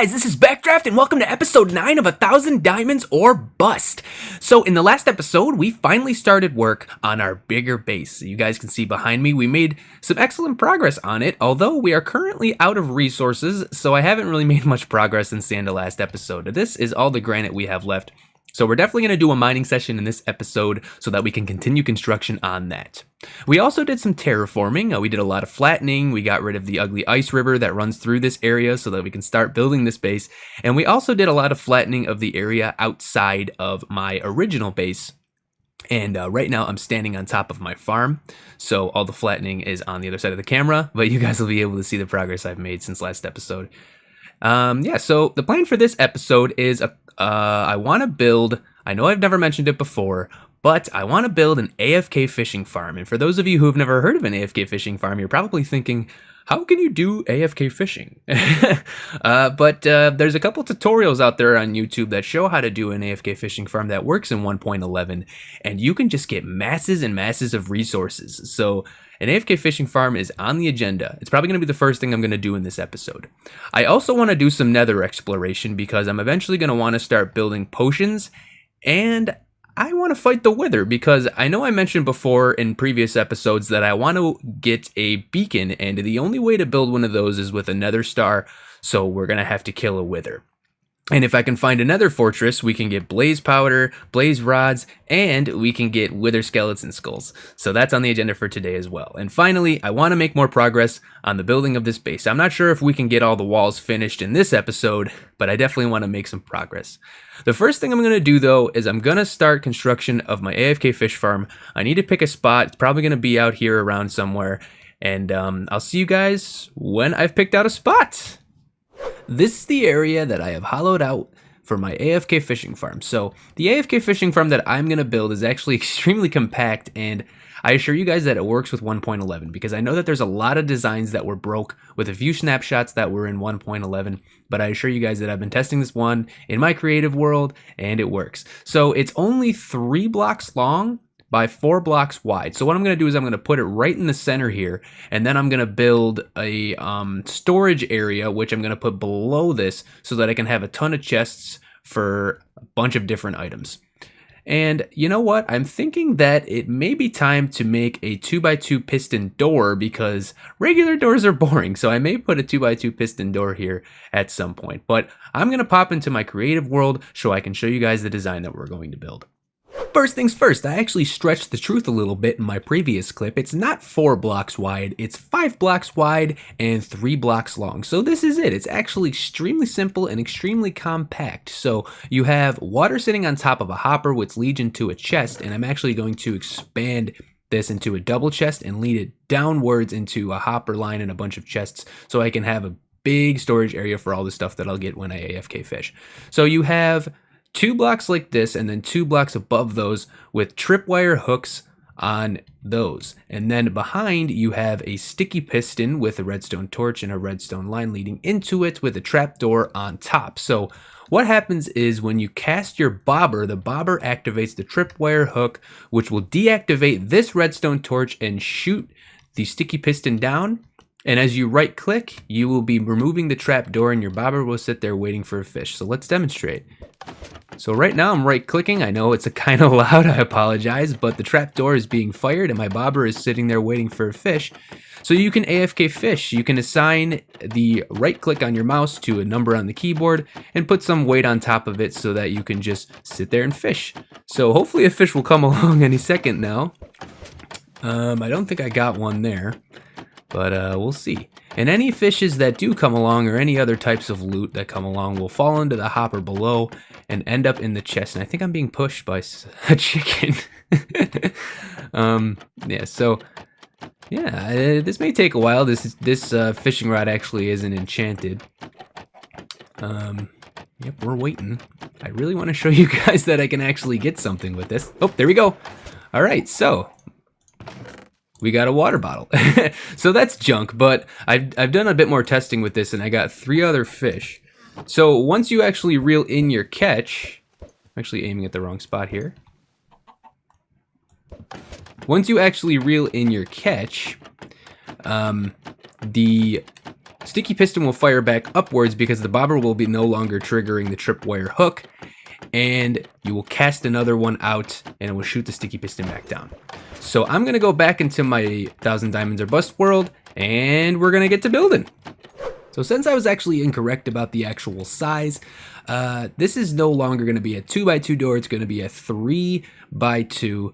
guys, this is Backdraft and welcome to episode 9 of 1,000 Diamonds or Bust. So in the last episode, we finally started work on our bigger base. You guys can see behind me, we made some excellent progress on it, although we are currently out of resources, so I haven't really made much progress since the end of last episode. This is all the granite we have left. So we're definitely going to do a mining session in this episode so that we can continue construction on that. We also did some terraforming. We did a lot of flattening. We got rid of the ugly ice river that runs through this area so that we can start building this base. And we also did a lot of flattening of the area outside of my original base. And right now I'm standing on top of my farm. So all the flattening is on the other side of the camera, but you guys will be able to see the progress I've made since last episode. So the plan for this episode is I want to build, I know I've never mentioned it before, but I want to build an AFK fishing farm. And for those of you who have never heard of an AFK fishing farm, you're probably thinking, how can you do AFK fishing? But there's a couple tutorials out there on YouTube that show how to do an AFK fishing farm that works in 1.11, and you can just get masses and masses of resources. So an AFK fishing farm is on the agenda. It's probably going to be the first thing I'm going to do in this episode. I also want to do some nether exploration because I'm eventually going to want to start building potions, and I want to fight the wither because I know I mentioned before in previous episodes that I want to get a beacon, and the only way to build one of those is with a nether star, so we're going to have to kill a wither. And if I can find another fortress, we can get blaze powder, blaze rods, and we can get wither skeleton skulls. So that's on the agenda for today as well. And finally, I want to make more progress on the building of this base. I'm not sure if we can get all the walls finished in this episode, but I definitely want to make some progress. The first thing I'm going to do though is I'm going to start construction of my AFK fish farm. I need to pick a spot. It's probably going to be out here around somewhere. And I'll see you guys when I've picked out a spot. This is the area that I have hollowed out for my AFK fishing farm. So the AFK fishing farm that I'm going to build is actually extremely compact, and I assure you guys that it works with 1.11 because I know that there's a lot of designs that were broke with a few snapshots that were in 1.11, but I assure you guys that I've been testing this one in my creative world and it works. So it's only 3 blocks long by 4 blocks wide. So what I'm going to do is I'm going to put it right in the center here, and then I'm going to build a storage area, which I'm going to put below this so that I can have a ton of chests for a bunch of different items. And you know what? I'm thinking that it may be time to make a 2x2 piston door because regular doors are boring. So I may put a 2x2 piston door here at some point. But I'm going to pop into my creative world so I can show you guys the design that we're going to build. First things first, I actually stretched the truth a little bit in my previous clip. It's not 4 blocks wide, it's 5 blocks wide and 3 blocks long. So this is it. It's actually extremely simple and extremely compact. So you have water sitting on top of a hopper which leads into a chest, and I'm actually going to expand this into a double chest and lead it downwards into a hopper line and a bunch of chests so I can have a big storage area for all the stuff that I'll get when I AFK fish. So you have 2 blocks like this and then 2 blocks above those with tripwire hooks on those. And then behind you have a sticky piston with a redstone torch and a redstone line leading into it with a trapdoor on top. So what happens is when you cast your bobber, the bobber activates the tripwire hook, which will deactivate this redstone torch and shoot the sticky piston down. And as you right click, you will be removing the trapdoor and your bobber will sit there waiting for a fish. So let's demonstrate. So right now I'm right clicking. I know it's a kind of loud, I apologize, but the trapdoor is being fired and my bobber is sitting there waiting for a fish. So you can AFK fish. You can assign the right click on your mouse to a number on the keyboard and put some weight on top of it so that you can just sit there and fish. So hopefully a fish will come along any second now. I don't think I got one there, but we'll see. And any fishes that do come along or any other types of loot that come along will fall into the hopper below and end up in the chest. And I think I'm being pushed by a chicken. This may take a while. This fishing rod actually isn't enchanted. Yep, we're waiting. I really want to show you guys that I can actually get something with this. Oh, there we go. All right, so we got a water bottle. So that's junk, but I've done a bit more testing with this and I got 3 other fish. So once you actually reel in your catch, I'm actually aiming at the wrong spot here. Once you actually reel in your catch, the sticky piston will fire back upwards because the bobber will be no longer triggering the tripwire hook, and you will cast another one out and it will shoot the sticky piston back down. So I'm gonna go back into my 1000 diamonds or bust world, and we're gonna get to building. So since I was actually incorrect about the actual size, this is no longer going to be a 2x2 door, it's going to be a 3x2.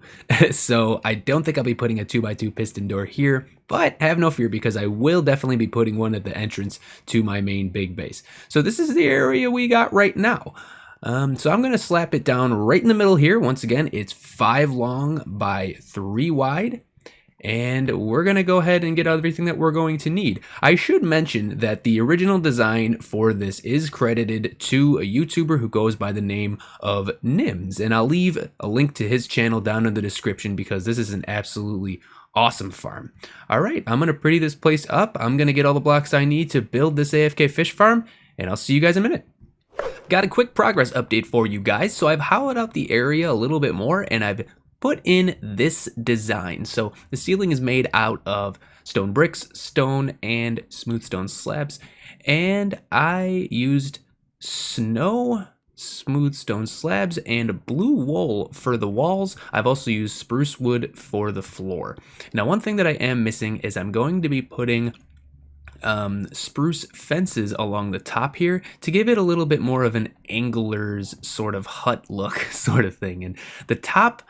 So I don't think I'll be putting a 2x2 piston door here, but have no fear because I will definitely be putting one at the entrance to my main big base. So this is the area we got right now. So I'm going to slap it down right in the middle here. Once again, it's 5 long by 3 wide. And we're going to go ahead and get everything that we're going to need. I should mention that the original design for this is credited to a YouTuber who goes by the name of Nims. And I'll leave a link to his channel down in the description because this is an absolutely awesome farm. All right, I'm going to pretty this place up. I'm going to get all the blocks I need to build this AFK fish farm, and I'll see you guys in a minute. Got a quick progress update for you guys. So I've hollowed out the area a little bit more, and I've put in this design. So the ceiling is made out of stone bricks, stone, and smooth stone slabs. And I used snow, smooth stone slabs, and blue wool for the walls. I've also used spruce wood for the floor. Now, one thing that I am missing is I'm going to be putting spruce fences along the top here to give it a little bit more of an angler's sort of hut look sort of thing. And the top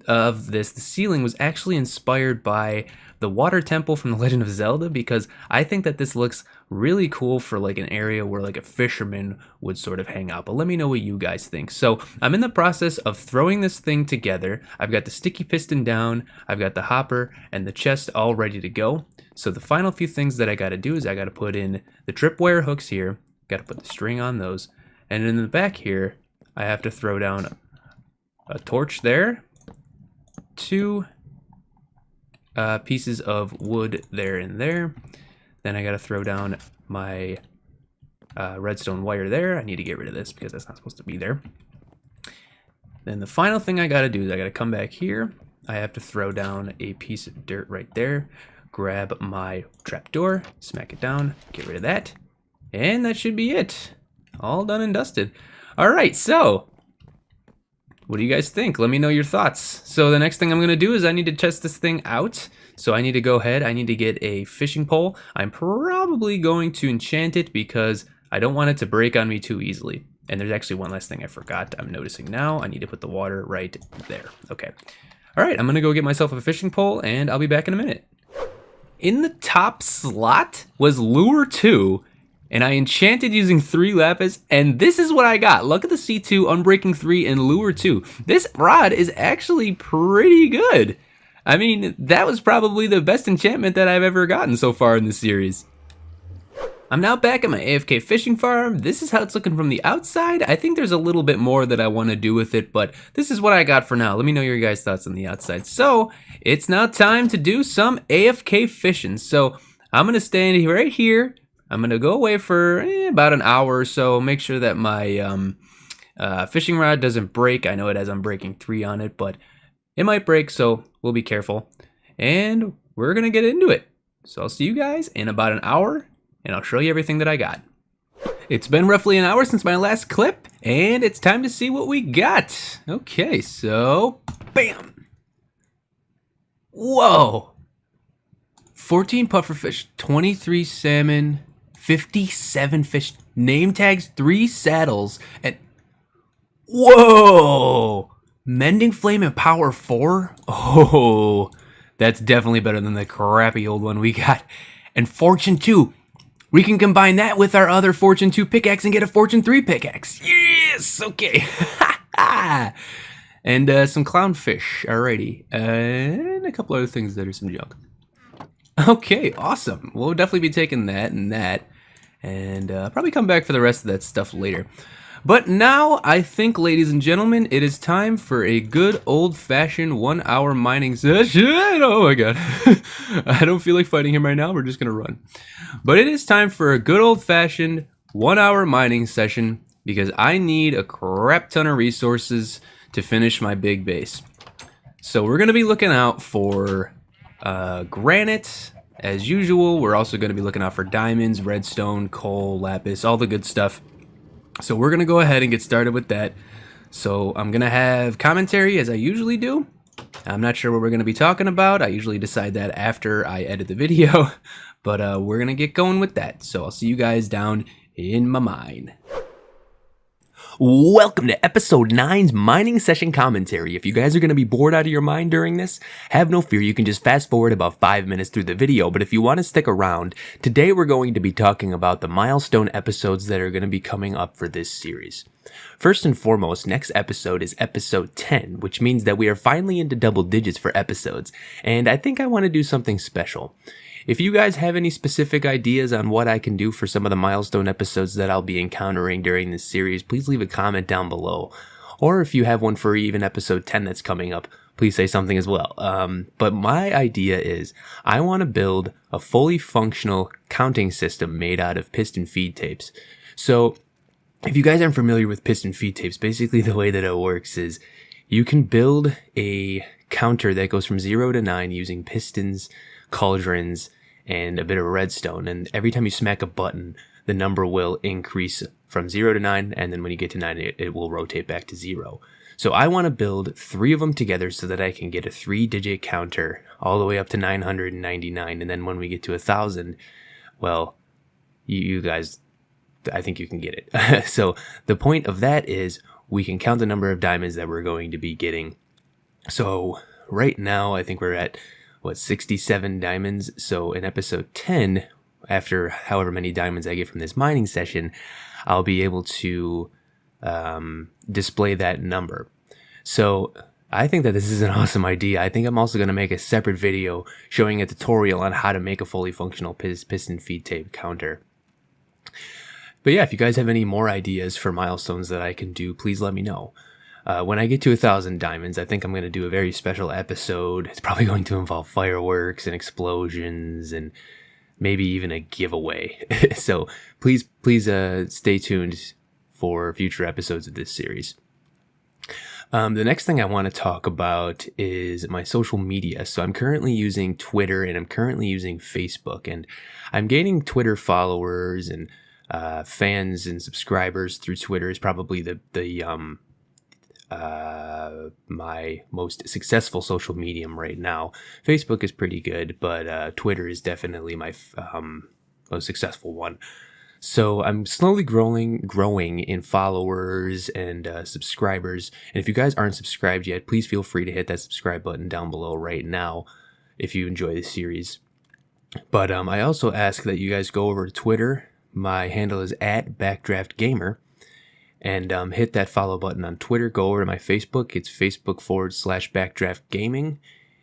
of this, the ceiling, was actually inspired by the water temple from The Legend of Zelda, because I think that this looks really cool for like an area where like a fisherman would sort of hang out. But let me know what you guys think. So I'm in the process of throwing this thing together. I've got the sticky piston down, I've got the hopper and the chest all ready to go. So the final few things that I got to do is I got to put in the tripwire hooks here, got to put the string on those, and in the back here I have to throw down a torch there, 2 pieces of wood there and there. Then I got to throw down my redstone wire there. I need to get rid of this because that's not supposed to be there. Then the final thing I got to do is I got to come back here. I have to throw down a piece of dirt right there, grab my trapdoor, smack it down, get rid of that, and that should be it. All done and dusted. All right, so what do you guys think? Let me know your thoughts. So the next thing I'm gonna do is I need to test this thing out. So I need to go ahead, I need to get a fishing pole. I'm probably going to enchant it because I don't want it to break on me too easily. And there's actually one last thing I forgot I'm noticing now. I need to put the water right there. Okay. All right, I'm gonna go get myself a fishing pole and I'll be back in a minute. In the top slot was lure 2. And I enchanted using 3 lapis, and this is what I got. Look at the C2, Unbreaking 3, and Lure 2. This rod is actually pretty good. I mean, that was probably the best enchantment that I've ever gotten so far in this series. I'm now back at my AFK fishing farm. This is how it's looking from the outside. I think there's a little bit more that I want to do with it, but this is what I got for now. Let me know your guys' thoughts on the outside. So, it's now time to do some AFK fishing. So, I'm going to stand right here. I'm gonna go away for about an hour or so, make sure that my fishing rod doesn't break. I know it has Unbreaking 3 on it, but it might break, so we'll be careful. And we're gonna get into it. So I'll see you guys in about an hour, and I'll show you everything that I got. It's been roughly an hour since my last clip, and it's time to see what we got. Okay, so, bam! Whoa! 14 pufferfish, 23 salmon, 57 fish, name tags, 3 saddles, and whoa! Mending Flame and Power 4? Oh, that's definitely better than the crappy old one we got. And Fortune 2. We can combine that with our other Fortune 2 pickaxe and get a Fortune 3 pickaxe. Yes! Okay. And some clownfish. Alrighty. And a couple other things that are some junk. Okay, awesome. We'll definitely be taking that and that. And probably come back for the rest of that stuff later. But now, I think, ladies and gentlemen, it is time for a good old-fashioned 1-hour mining session. Oh my god. I don't feel like fighting him right now. We're just going to run. But it is time for a good old-fashioned 1-hour mining session because I need a crap ton of resources to finish my big base. So we're going to be looking out for granite as usual, we're also going to be looking out for diamonds, redstone, coal, lapis, all the good stuff. So we're going to go ahead and get started with that. So I'm going to have commentary as I usually do. I'm not sure what we're going to be talking about. I usually decide that after I edit the video, but we're going to get going with that. So I'll see you guys down in my mine. Welcome to episode 9's mining session commentary. If you guys are going to be bored out of your mind during this, have no fear, you can just fast forward about 5 minutes through the video. But if you want to stick around, today we're going to be talking about the milestone episodes that are going to be coming up for this series. First and foremost, next episode is episode 10, which means that we are finally into double digits for episodes, and I think I want to do something special. If you guys have any specific ideas on what I can do for some of the milestone episodes that I'll be encountering during this series, please leave a comment down below. Or if you have one for even episode 10 that's coming up, please say something as well. But my idea is I want to build a fully functional counting system made out of piston feed tapes. So if you guys aren't familiar with piston feed tapes, basically the way that it works is you can build a counter that goes from 0 to 9 using pistons, cauldrons, and a bit of redstone, and every time you smack a button, the number will increase from 0 to 9, and then when you get to 9, it will rotate back to 0. So I want to build 3 of them together so that I can get a 3-digit counter all the way up to 999, and then when we get to 1,000, well, you guys, I think you can get it. So the point of that is we can count the number of diamonds that we're going to be getting. So right now, I think we're at 67 diamonds. So in episode 10, after however many diamonds I get from this mining session, I'll be able to display that number. So I think that this is an awesome idea. I think I'm also going to make a separate video showing a tutorial on how to make a fully functional piston feed tape counter. But yeah, if you guys have any more ideas for milestones that I can do, please let me know. When I get to 1,000 diamonds, I think I'm going to do a very special episode. It's probably going to involve fireworks and explosions and maybe even a giveaway. So please stay tuned for future episodes of this series. The next thing I want to talk about is my social media. So I'm currently using Twitter and I'm currently using Facebook, and I'm gaining Twitter followers and fans and subscribers through Twitter is probably my most successful social medium right now. Facebook is pretty good, but Twitter is definitely my most successful one. So I'm slowly growing in followers and subscribers. And if you guys aren't subscribed yet, please feel free to hit that subscribe button down below right now if you enjoy this series. But I also ask that you guys go over to Twitter. My handle is @BackdraftGamer. And hit that follow button on Twitter. Go over to my Facebook. It's Facebook.com/BackdraftGaming.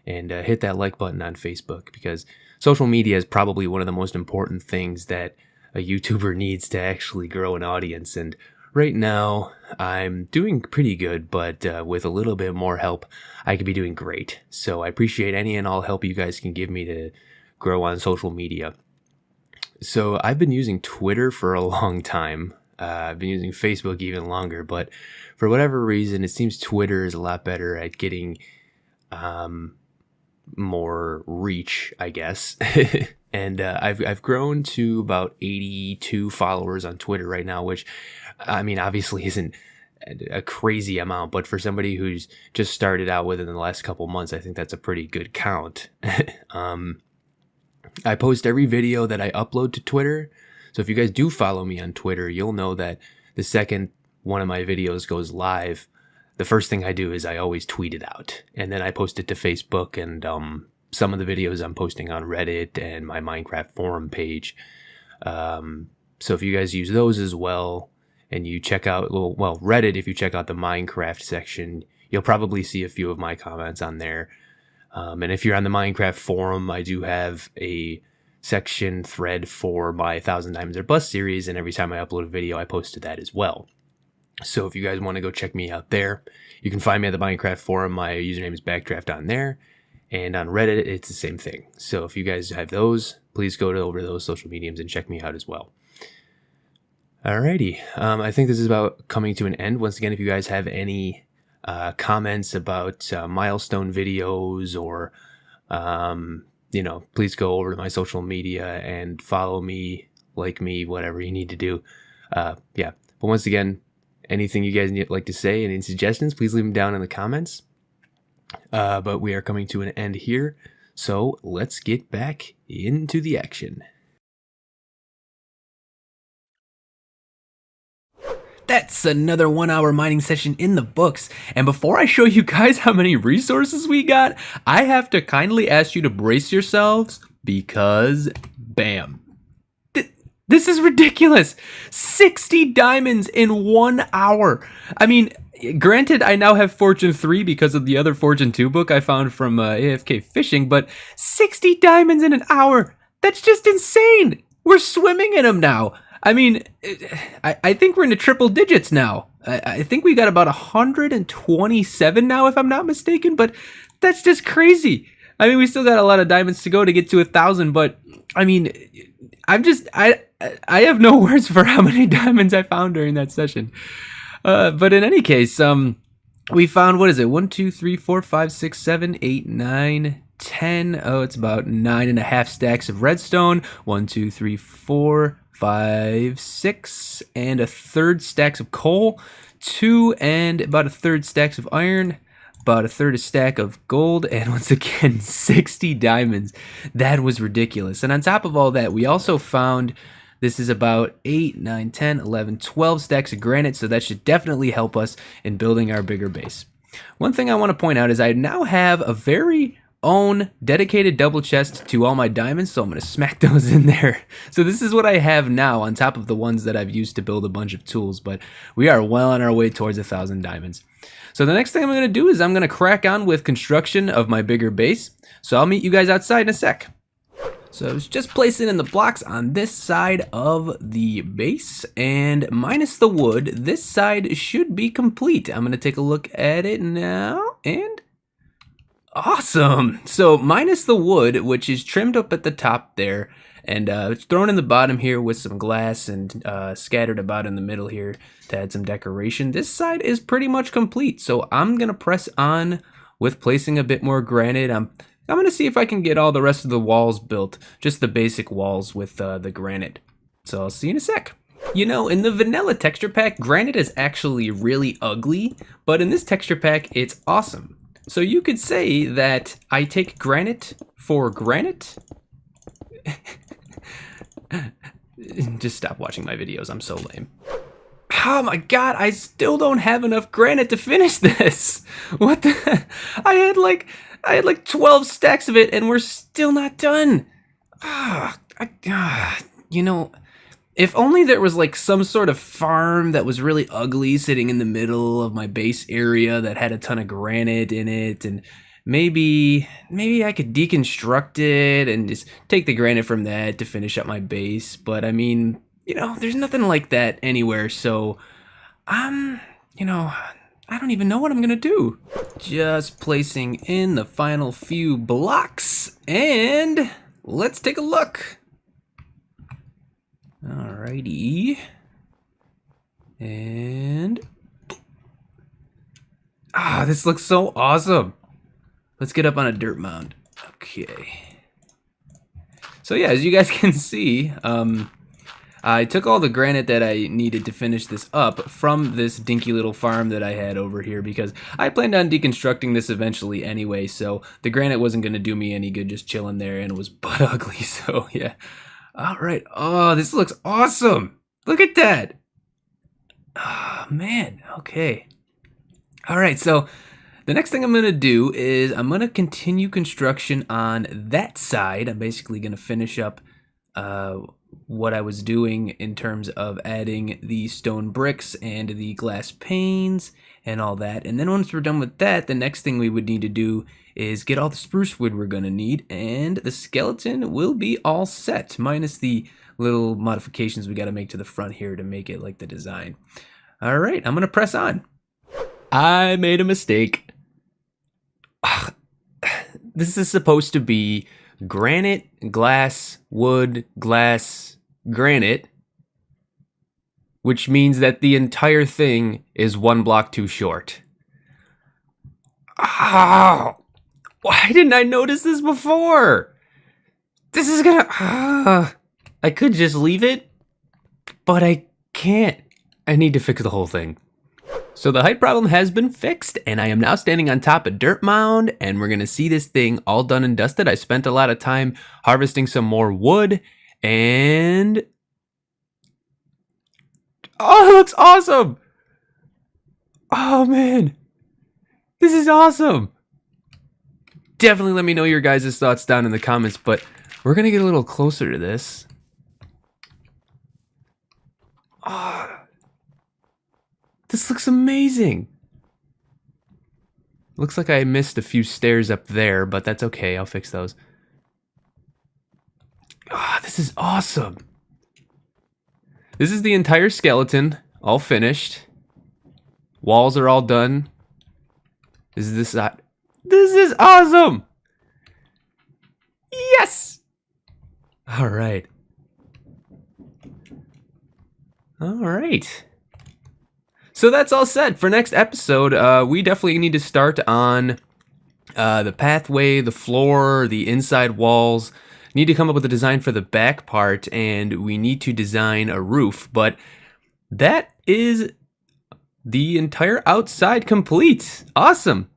And hit that like button on Facebook, because social media is probably one of the most important things that a YouTuber needs to actually grow an audience. And right now, I'm doing pretty good, but with a little bit more help, I could be doing great. So I appreciate any and all help you guys can give me to grow on social media. So I've been using Twitter for a long time. I've been using Facebook even longer, but for whatever reason, it seems Twitter is a lot better at getting more reach, I guess. And I've grown to about 82 followers on Twitter right now, which, I mean, obviously isn't a crazy amount, but for somebody who's just started out within the last couple months, I think that's a pretty good count. I post every video that I upload to Twitter. So if you guys do follow me on Twitter, you'll know that the second one of my videos goes live, the first thing I do is I always tweet it out. And then I post it to Facebook and some of the videos I'm posting on Reddit and my Minecraft forum page. So if you guys use those as well, and you check out, well, Reddit, if you check out the Minecraft section, you'll probably see a few of my comments on there. And if you're on the Minecraft forum, I do have a section thread for my 1,000 Diamonds or Bust series, and every time I upload a video, I post to that as well. So if you guys want to go check me out there, you can find me at the Minecraft forum. My username is Backdraft on there, and on Reddit, it's the same thing. So if you guys have those, please go over those social mediums and check me out as well. Alrighty, I think this is about coming to an end. Once again, if you guys have any comments about milestone videos or please go over to my social media and follow me, like me, whatever you need to do. Yeah. But once again, anything you guys like to say, any suggestions, please leave them down in the comments. But we are coming to an end here, so let's get back into the action. That's another 1 hour mining session in the books. And before I show you guys how many resources we got, I have to kindly ask you to brace yourselves because bam. This is ridiculous. 60 diamonds in 1 hour. I mean, granted, I now have Fortune 3 because of the other Fortune 2 book I found from AFK Fishing, but 60 diamonds in an hour. That's just insane. We're swimming in them now. I mean, I think we're in the triple digits now. I think we got about 127 now, if I'm not mistaken, but that's just crazy. I mean, we still got a lot of diamonds to go to get to 1,000, but I mean, I have no words for how many diamonds I found during that session. But in any case, we found, what is it? 1, 2, 3, 4, 5, 6, 7, 8, 9, 10. Oh, it's about 9.5 stacks of redstone. 1, 2, 3, 4, 5, 6, and a third stacks of coal. 2 and about a third stacks of iron. About a third a stack of gold, and once again 60 diamonds. That was ridiculous. And on top of all that, we also found, this is about 8, 9, 10, 11, 12 stacks of granite, so that should definitely help us in building our bigger base. One thing I want to point out is I now have a very own dedicated double chest to all my diamonds, so I'm going to smack those in there. So this is what I have now on top of the ones that I've used to build a bunch of tools, but we are well on our way towards 1,000 diamonds. So the next thing I'm going to do is I'm going to crack on with construction of my bigger base. So I'll meet you guys outside in a sec. So I was just placing in the blocks on this side of the base, and minus the wood, this side should be complete. I'm going to take a look at it now, and awesome. So minus the wood, which is trimmed up at the top there, and it's thrown in the bottom here with some glass and scattered about in the middle here to add some decoration. This side is pretty much complete, so I'm gonna press on with placing a bit more granite. I'm gonna see if I can get all the rest of the walls built, just the basic walls with the granite. So I'll see you in a sec. You know, in the vanilla texture pack, granite is actually really ugly, but in this texture pack, it's awesome. So you could say that I take granite for granite. Just stop watching my videos, I'm so lame. Oh my god, I still don't have enough granite to finish this. What the? I had like 12 stacks of it and we're still not done. You know, if only there was like some sort of farm that was really ugly sitting in the middle of my base area that had a ton of granite in it, and maybe I could deconstruct it and just take the granite from that to finish up my base. But I mean, you know, there's nothing like that anywhere, so you know, I don't even know what I'm gonna do. Just placing in the final few blocks, and let's take a look. Alrighty. And this looks so awesome. Let's get up on a dirt mound. Okay. So yeah, as you guys can see, I took all the granite that I needed to finish this up from this dinky little farm that I had over here, because I planned on deconstructing this eventually anyway, so the granite wasn't going to do me any good just chilling there, and it was butt ugly, so yeah. Alright, oh, this looks awesome! Look at that! Oh, man, okay. Alright, so the next thing I'm going to do is I'm going to continue construction on that side. I'm basically going to finish up what I was doing in terms of adding the stone bricks and the glass panes and all that. And then once we're done with that, the next thing we would need to do is get all the spruce wood we're going to need, and the skeleton will be all set, minus the little modifications we got to make to the front here to make it like the design. All right, I'm going to press on. I made a mistake. This is supposed to be granite, glass, wood, glass, granite, which means that the entire thing is one block too short. Oh, why didn't I notice this before? This is gonna... I could just leave it, but I can't. I need to fix the whole thing. So the height problem has been fixed, and I am now standing on top of dirt mound, and we're gonna see this thing all done and dusted. I spent a lot of time harvesting some more wood, and... oh, it looks awesome! Oh man, this is awesome! Definitely let me know your guys' thoughts down in the comments, but we're gonna get a little closer to this. Oh, this looks amazing. Looks like I missed a few stairs up there, but that's okay. I'll fix those. Ah, this is awesome. This is the entire skeleton, all finished. Walls are all done. Is this not? This is awesome. Yes. All right. All right. So that's all set. For next episode, we definitely need to start on the pathway, the floor, the inside walls. Need to come up with a design for the back part, and we need to design a roof. But that is the entire outside complete. Awesome.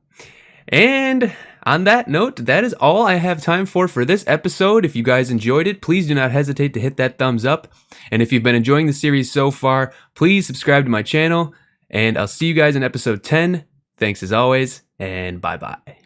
And on that note, that is all I have time for this episode. If you guys enjoyed it, please do not hesitate to hit that thumbs up. And if you've been enjoying the series so far, please subscribe to my channel. And I'll see you guys in episode 10. Thanks as always, and bye-bye.